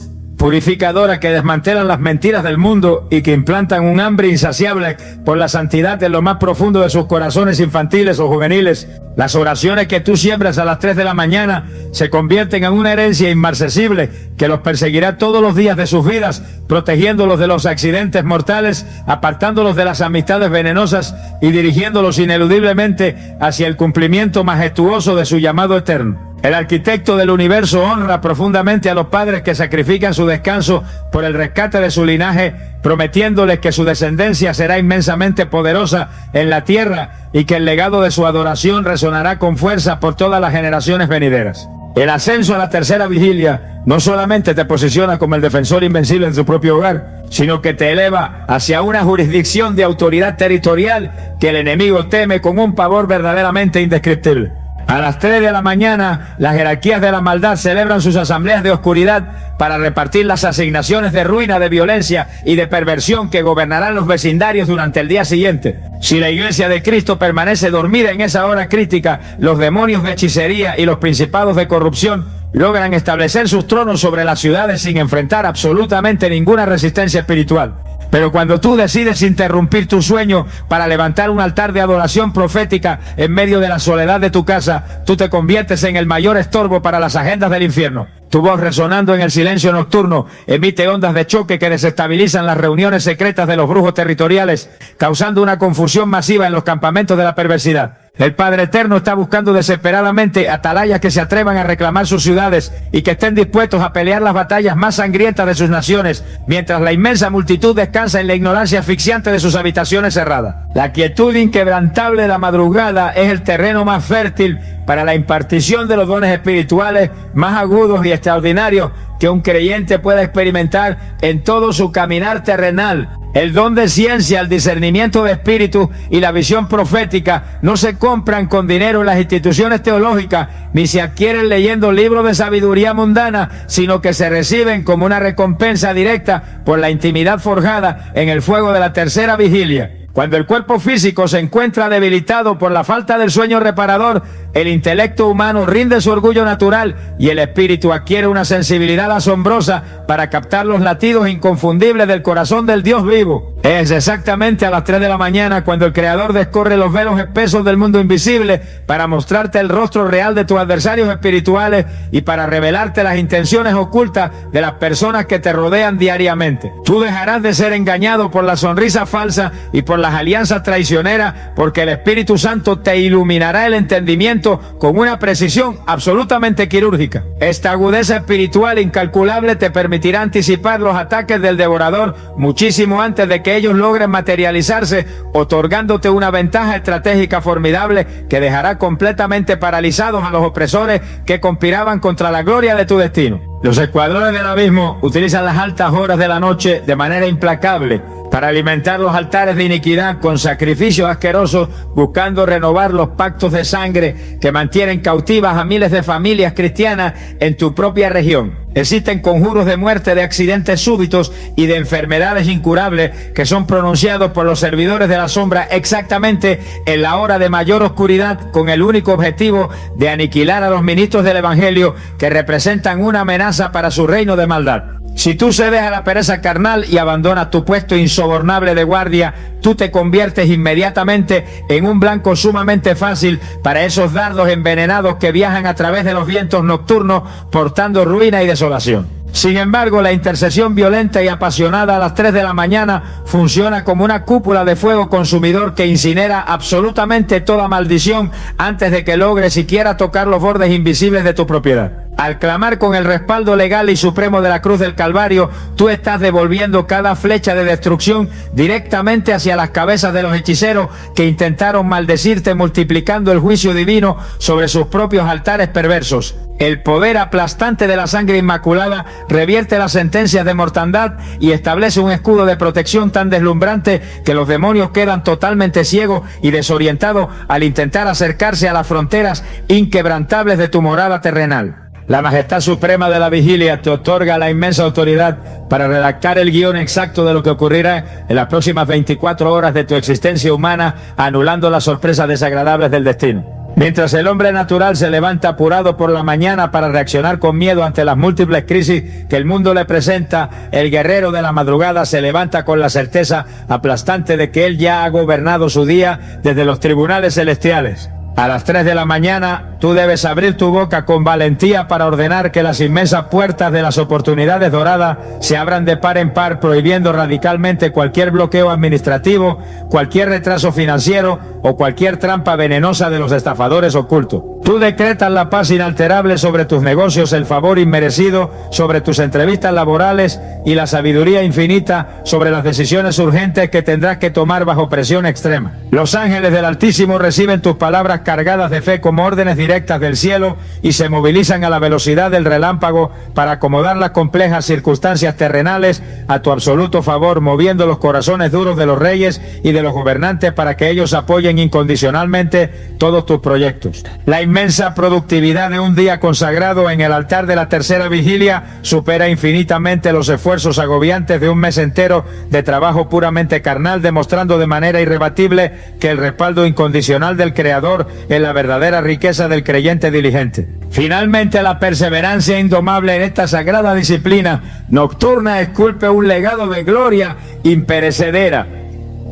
purificadora que desmantelan las mentiras del mundo y que implantan un hambre insaciable por la santidad en lo más profundo de sus corazones infantiles o juveniles. Las oraciones que tú siembras a las 3 de la mañana se convierten en una herencia inmarcesible que los perseguirá todos los días de sus vidas, protegiéndolos de los accidentes mortales, apartándolos de las amistades venenosas y dirigiéndolos ineludiblemente hacia el cumplimiento majestuoso de su llamado eterno. El arquitecto del universo honra profundamente a los padres que sacrifican su descanso por el rescate de su linaje, prometiéndoles que su descendencia será inmensamente poderosa en la tierra y que el legado de su adoración resonará con fuerza por todas las generaciones venideras. El ascenso a la tercera vigilia no solamente te posiciona como el defensor invencible en tu propio hogar, sino que te eleva hacia una jurisdicción de autoridad territorial que el enemigo teme con un pavor verdaderamente indescriptible. A las 3 de la mañana, las jerarquías de la maldad celebran sus asambleas de oscuridad para repartir las asignaciones de ruina, de violencia y de perversión que gobernarán los vecindarios durante el día siguiente. Si la iglesia de Cristo permanece dormida en esa hora crítica, los demonios de hechicería y los principados de corrupción logran establecer sus tronos sobre las ciudades sin enfrentar absolutamente ninguna resistencia espiritual. Pero cuando tú decides interrumpir tu sueño para levantar un altar de adoración profética en medio de la soledad de tu casa, tú te conviertes en el mayor estorbo para las agendas del infierno. Tu voz, resonando en el silencio nocturno, emite ondas de choque que desestabilizan las reuniones secretas de los brujos territoriales, causando una confusión masiva en los campamentos de la perversidad. El Padre Eterno está buscando desesperadamente atalayas que se atrevan a reclamar sus ciudades y que estén dispuestos a pelear las batallas más sangrientas de sus naciones, mientras la inmensa multitud descansa en la ignorancia asfixiante de sus habitaciones cerradas. La quietud inquebrantable de la madrugada es el terreno más fértil para la impartición de los dones espirituales más agudos y extraordinarios que un creyente pueda experimentar en todo su caminar terrenal. El don de ciencia, el discernimiento de espíritu y la visión profética no se compran con dinero en las instituciones teológicas, ni se adquieren leyendo libros de sabiduría mundana, sino que se reciben como una recompensa directa por la intimidad forjada en el fuego de la tercera vigilia. Cuando el cuerpo físico se encuentra debilitado por la falta del sueño reparador, el intelecto humano rinde su orgullo natural y el espíritu adquiere una sensibilidad asombrosa para captar los latidos inconfundibles del corazón del Dios vivo. Es exactamente a las 3 de la mañana cuando el Creador descorre los velos espesos del mundo invisible para mostrarte el rostro real de tus adversarios espirituales y para revelarte las intenciones ocultas de las personas que te rodean diariamente. Tú dejarás de ser engañado por la sonrisa falsa y por las alianzas traicioneras, porque el Espíritu Santo te iluminará el entendimiento con una precisión absolutamente quirúrgica. Esta agudeza espiritual incalculable te permitirá anticipar los ataques del devorador muchísimo antes de que ellos logren materializarse, otorgándote una ventaja estratégica formidable que dejará completamente paralizados a los opresores que conspiraban contra la gloria de tu destino. Los escuadrones del abismo utilizan las altas horas de la noche de manera implacable para alimentar los altares de iniquidad con sacrificios asquerosos, buscando renovar los pactos de sangre que mantienen cautivas a miles de familias cristianas en tu propia región. Existen conjuros de muerte, de accidentes súbitos y de enfermedades incurables que son pronunciados por los servidores de la sombra exactamente en la hora de mayor oscuridad, con el único objetivo de aniquilar a los ministros del Evangelio que representan una amenaza para su reino de maldad. Si tú cedes a la pereza carnal y abandonas tu puesto insobornable de guardia, tú te conviertes inmediatamente en un blanco sumamente fácil para esos dardos envenenados que viajan a través de los vientos nocturnos portando ruina y desolación. Sin embargo, la intercesión violenta y apasionada a las 3 de la mañana funciona como una cúpula de fuego consumidor que incinera absolutamente toda maldición antes de que logre siquiera tocar los bordes invisibles de tu propiedad. Al clamar con el respaldo legal y supremo de la cruz del Calvario, tú estás devolviendo cada flecha de destrucción directamente hacia las cabezas de los hechiceros que intentaron maldecirte, multiplicando el juicio divino sobre sus propios altares perversos. El poder aplastante de la sangre inmaculada revierte las sentencias de mortandad y establece un escudo de protección tan deslumbrante que los demonios quedan totalmente ciegos y desorientados al intentar acercarse a las fronteras inquebrantables de tu morada terrenal. La majestad suprema de la vigilia te otorga la inmensa autoridad para redactar el guión exacto de lo que ocurrirá en las próximas 24 horas de tu existencia humana, anulando las sorpresas desagradables del destino. Mientras el hombre natural se levanta apurado por la mañana para reaccionar con miedo ante las múltiples crisis que el mundo le presenta, el guerrero de la madrugada se levanta con la certeza aplastante de que él ya ha gobernado su día desde los tribunales celestiales. A las 3 de la mañana, tú debes abrir tu boca con valentía para ordenar que las inmensas puertas de las oportunidades doradas se abran de par en par, prohibiendo radicalmente cualquier bloqueo administrativo, cualquier retraso financiero o cualquier trampa venenosa de los estafadores ocultos. Tú decretas la paz inalterable sobre tus negocios, el favor inmerecido sobre tus entrevistas laborales y la sabiduría infinita sobre las decisiones urgentes que tendrás que tomar bajo presión extrema. Los ángeles del Altísimo reciben tus palabras cargadas de fe como órdenes directas del cielo y se movilizan a la velocidad del relámpago para acomodar las complejas circunstancias terrenales a tu absoluto favor, moviendo los corazones duros de los reyes y de los gobernantes para que ellos apoyen incondicionalmente todos tus proyectos. La inmensa productividad de un día consagrado en el altar de la tercera vigilia supera infinitamente los esfuerzos agobiantes de un mes entero de trabajo puramente carnal, demostrando de manera irrebatible que el respaldo incondicional del Creador es la verdadera riqueza del creyente diligente. Finalmente, la perseverancia indomable en esta sagrada disciplina nocturna esculpe un legado de gloria imperecedera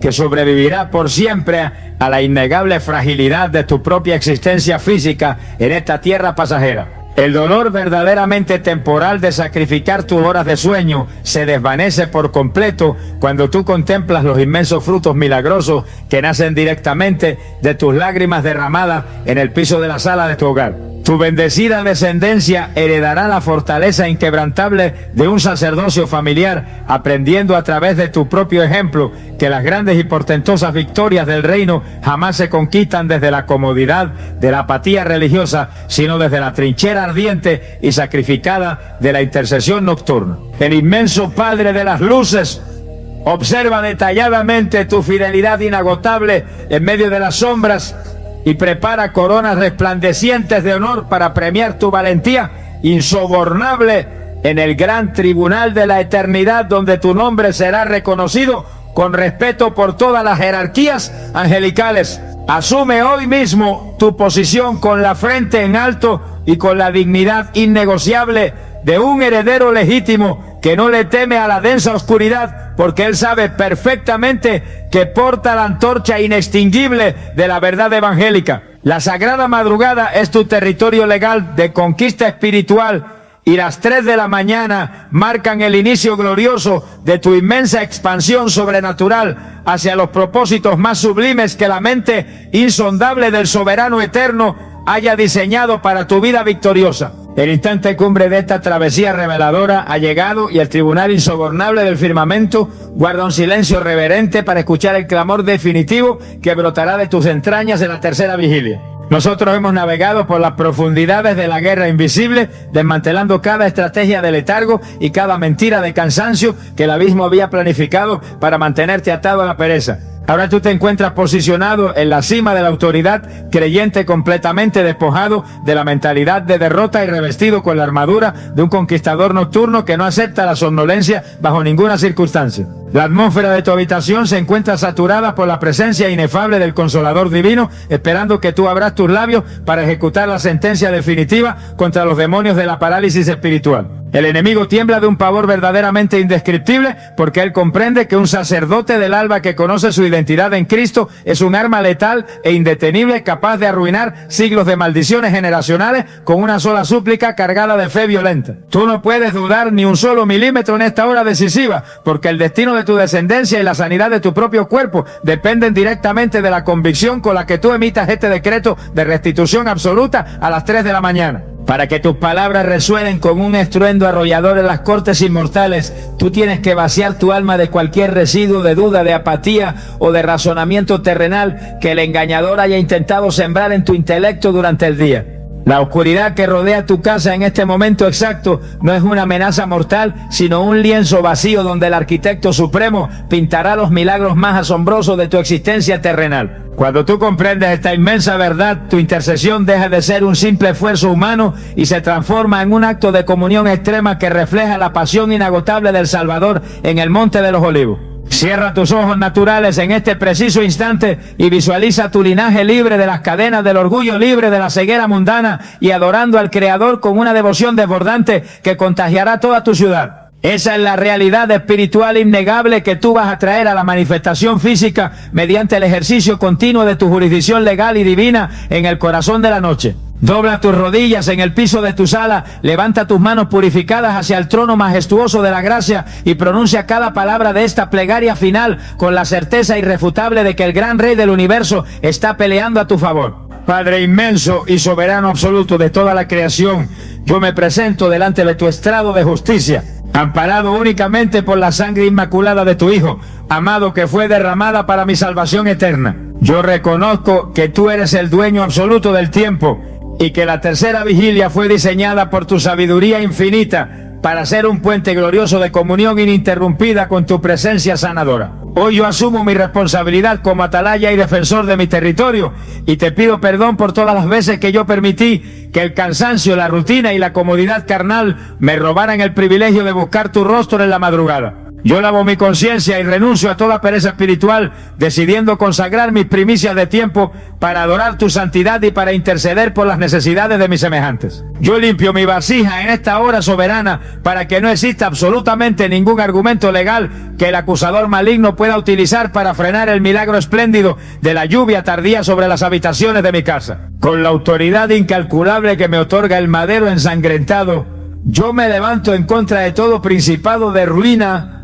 que sobrevivirá por siempre a la innegable fragilidad de tu propia existencia física en esta tierra pasajera. El dolor verdaderamente temporal de sacrificar tus horas de sueño se desvanece por completo cuando tú contemplas los inmensos frutos milagrosos que nacen directamente de tus lágrimas derramadas en el piso de la sala de tu hogar. Tu bendecida descendencia heredará la fortaleza inquebrantable de un sacerdocio familiar, aprendiendo a través de tu propio ejemplo que las grandes y portentosas victorias del reino jamás se conquistan desde la comodidad de la apatía religiosa, sino desde la trinchera ardiente y sacrificada de la intercesión nocturna. El inmenso Padre de las luces observa detalladamente tu fidelidad inagotable en medio de las sombras y prepara coronas resplandecientes de honor para premiar tu valentía insobornable en el gran tribunal de la eternidad, donde tu nombre será reconocido con respeto por todas las jerarquías angelicales. Asume hoy mismo tu posición con la frente en alto y con la dignidad innegociable de un heredero legítimo que no le teme a la densa oscuridad, porque él sabe perfectamente que porta la antorcha inextinguible de la verdad evangélica. La sagrada madrugada es tu territorio legal de conquista espiritual y las 3 de la mañana marcan el inicio glorioso de tu inmensa expansión sobrenatural hacia los propósitos más sublimes que la mente insondable del soberano eterno haya diseñado para tu vida victoriosa. El instante cumbre de esta travesía reveladora ha llegado y el tribunal insobornable del firmamento guarda un silencio reverente para escuchar el clamor definitivo que brotará de tus entrañas en la tercera vigilia. Nosotros hemos navegado por las profundidades de la guerra invisible, desmantelando cada estrategia de letargo y cada mentira de cansancio que el abismo había planificado para mantenerte atado a la pereza. Ahora tú te encuentras posicionado en la cima de la autoridad, creyente completamente despojado de la mentalidad de derrota y revestido con la armadura de un conquistador nocturno que no acepta la somnolencia bajo ninguna circunstancia. La atmósfera de tu habitación se encuentra saturada por la presencia inefable del Consolador Divino, esperando que tú abras tus labios para ejecutar la sentencia definitiva contra los demonios de la parálisis espiritual. El enemigo tiembla de un pavor verdaderamente indescriptible porque él comprende que un sacerdote del alba que conoce su identidad en Cristo es un arma letal e indetenible capaz de arruinar siglos de maldiciones generacionales con una sola súplica cargada de fe violenta. Tú no puedes dudar ni un solo milímetro en esta hora decisiva porque el destino de tu descendencia y la sanidad de tu propio cuerpo dependen directamente de la convicción con la que tú emitas este decreto de restitución absoluta a las 3 de la mañana. Para que tus palabras resuenen con un estruendo arrollador en las cortes inmortales, tú tienes que vaciar tu alma de cualquier residuo de duda, de apatía o de razonamiento terrenal que el engañador haya intentado sembrar en tu intelecto durante el día. La oscuridad que rodea tu casa en este momento exacto no es una amenaza mortal, sino un lienzo vacío donde el arquitecto supremo pintará los milagros más asombrosos de tu existencia terrenal. Cuando tú comprendes esta inmensa verdad, tu intercesión deja de ser un simple esfuerzo humano y se transforma en un acto de comunión extrema que refleja la pasión inagotable del Salvador en el Monte de los Olivos. Cierra tus ojos naturales en este preciso instante y visualiza tu linaje libre de las cadenas del orgullo, libre de la ceguera mundana y adorando al Creador con una devoción desbordante que contagiará toda tu ciudad. Esa es la realidad espiritual innegable que tú vas a traer a la manifestación física mediante el ejercicio continuo de tu jurisdicción legal y divina en el corazón de la noche. Dobla tus rodillas en el piso de tu sala, levanta tus manos purificadas hacia el trono majestuoso de la gracia y pronuncia cada palabra de esta plegaria final con la certeza irrefutable de que el gran Rey del universo está peleando a tu favor. Padre inmenso y soberano absoluto de toda la creación, yo me presento delante de tu estrado de justicia, amparado únicamente por la sangre inmaculada de tu Hijo, amado, que fue derramada para mi salvación eterna. Yo reconozco que tú eres el dueño absoluto del tiempo y que la tercera vigilia fue diseñada por tu sabiduría infinita para ser un puente glorioso de comunión ininterrumpida con tu presencia sanadora. Hoy yo asumo mi responsabilidad como atalaya y defensor de mi territorio y te pido perdón por todas las veces que yo permití que el cansancio, la rutina y la comodidad carnal me robaran el privilegio de buscar tu rostro en la madrugada. Yo lavo mi conciencia y renuncio a toda pereza espiritual, decidiendo consagrar mis primicias de tiempo para adorar tu santidad y para interceder por las necesidades de mis semejantes. Yo limpio mi vasija en esta hora soberana para que no exista absolutamente ningún argumento legal que el acusador maligno pueda utilizar para frenar el milagro espléndido de la lluvia tardía sobre las habitaciones de mi casa. Con la autoridad incalculable que me otorga el madero ensangrentado, yo me levanto en contra de todo principado de ruina,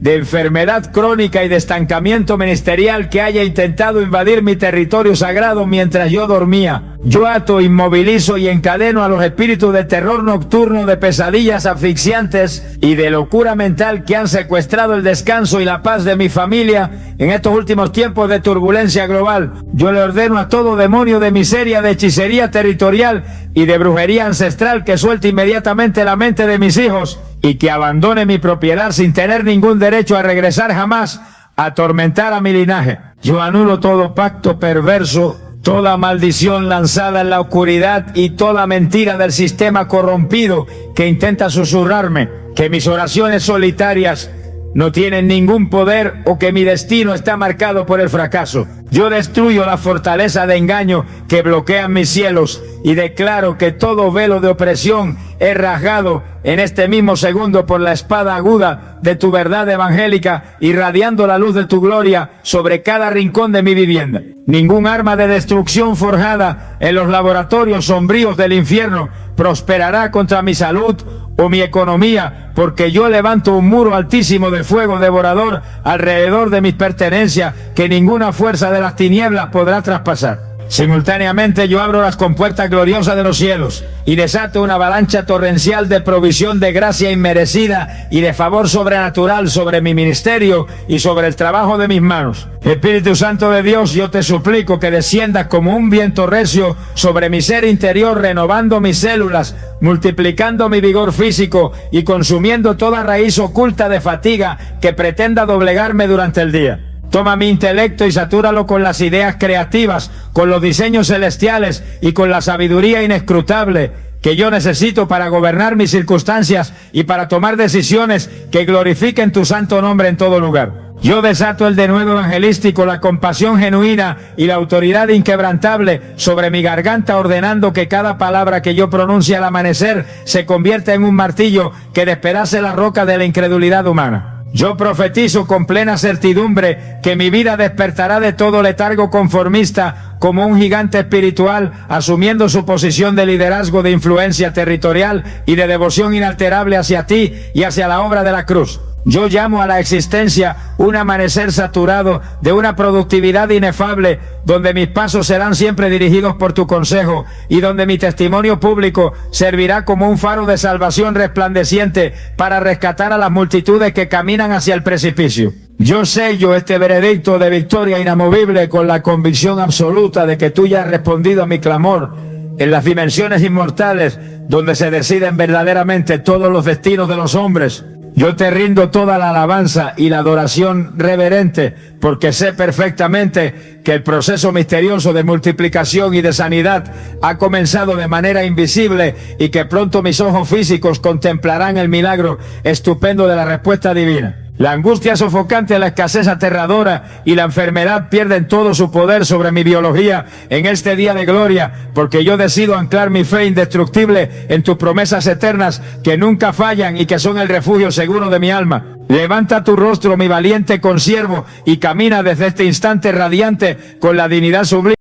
de enfermedad crónica y de estancamiento ministerial que haya intentado invadir mi territorio sagrado mientras yo dormía. Yo ato, inmovilizo y encadeno a los espíritus de terror nocturno, de pesadillas asfixiantes y de locura mental que han secuestrado el descanso y la paz de mi familia en estos últimos tiempos de turbulencia global. Yo le ordeno a todo demonio de miseria, de hechicería territorial y de brujería ancestral que suelte inmediatamente la mente de mis hijos y que abandone mi propiedad sin tener ningún derecho a regresar jamás a atormentar a mi linaje. Yo anulo todo pacto perverso, toda maldición lanzada en la oscuridad y toda mentira del sistema corrompido que intenta susurrarme que mis oraciones solitarias no tienen ningún poder o que mi destino está marcado por el fracaso. Yo destruyo la fortaleza de engaño que bloquean mis cielos y declaro que todo velo de opresión es rasgado en este mismo segundo por la espada aguda de tu verdad evangélica, irradiando la luz de tu gloria sobre cada rincón de mi vivienda. Ningún arma de destrucción forjada en los laboratorios sombríos del infierno prosperará contra mi salud o mi economía, porque yo levanto un muro altísimo de fuego devorador alrededor de mis pertenencias que ninguna fuerza de las tinieblas podrá traspasar. Simultáneamente yo abro las compuertas gloriosas de los cielos y desato una avalancha torrencial de provisión de gracia inmerecida y de favor sobrenatural sobre mi ministerio y sobre el trabajo de mis manos. Espíritu Santo de Dios, yo te suplico que desciendas como un viento recio sobre mi ser interior, renovando mis células, multiplicando mi vigor físico y consumiendo toda raíz oculta de fatiga que pretenda doblegarme durante el día. Toma mi intelecto y satúralo con las ideas creativas, con los diseños celestiales y con la sabiduría inescrutable que yo necesito para gobernar mis circunstancias y para tomar decisiones que glorifiquen tu santo nombre en todo lugar. Yo desato el denuedo evangelístico, la compasión genuina y la autoridad inquebrantable sobre mi garganta, ordenando que cada palabra que yo pronuncie al amanecer se convierta en un martillo que despedace la roca de la incredulidad humana. Yo profetizo con plena certidumbre que mi vida despertará de todo letargo conformista como un gigante espiritual, asumiendo su posición de liderazgo, de influencia territorial y de devoción inalterable hacia ti y hacia la obra de la cruz. Yo llamo a la existencia un amanecer saturado de una productividad inefable, donde mis pasos serán siempre dirigidos por tu consejo y donde mi testimonio público servirá como un faro de salvación resplandeciente para rescatar a las multitudes que caminan hacia el precipicio. Yo sello este veredicto de victoria inamovible con la convicción absoluta de que tú ya has respondido a mi clamor en las dimensiones inmortales, donde se deciden verdaderamente todos los destinos de los hombres. Yo te rindo toda la alabanza y la adoración reverente, porque sé perfectamente que el proceso misterioso de multiplicación y de sanidad ha comenzado de manera invisible y que pronto mis ojos físicos contemplarán el milagro estupendo de la respuesta divina. La angustia sofocante, la escasez aterradora y la enfermedad pierden todo su poder sobre mi biología en este día de gloria, porque yo decido anclar mi fe indestructible en tus promesas eternas que nunca fallan y que son el refugio seguro de mi alma. Levanta tu rostro, mi valiente consiervo, y camina desde este instante radiante con la dignidad sublime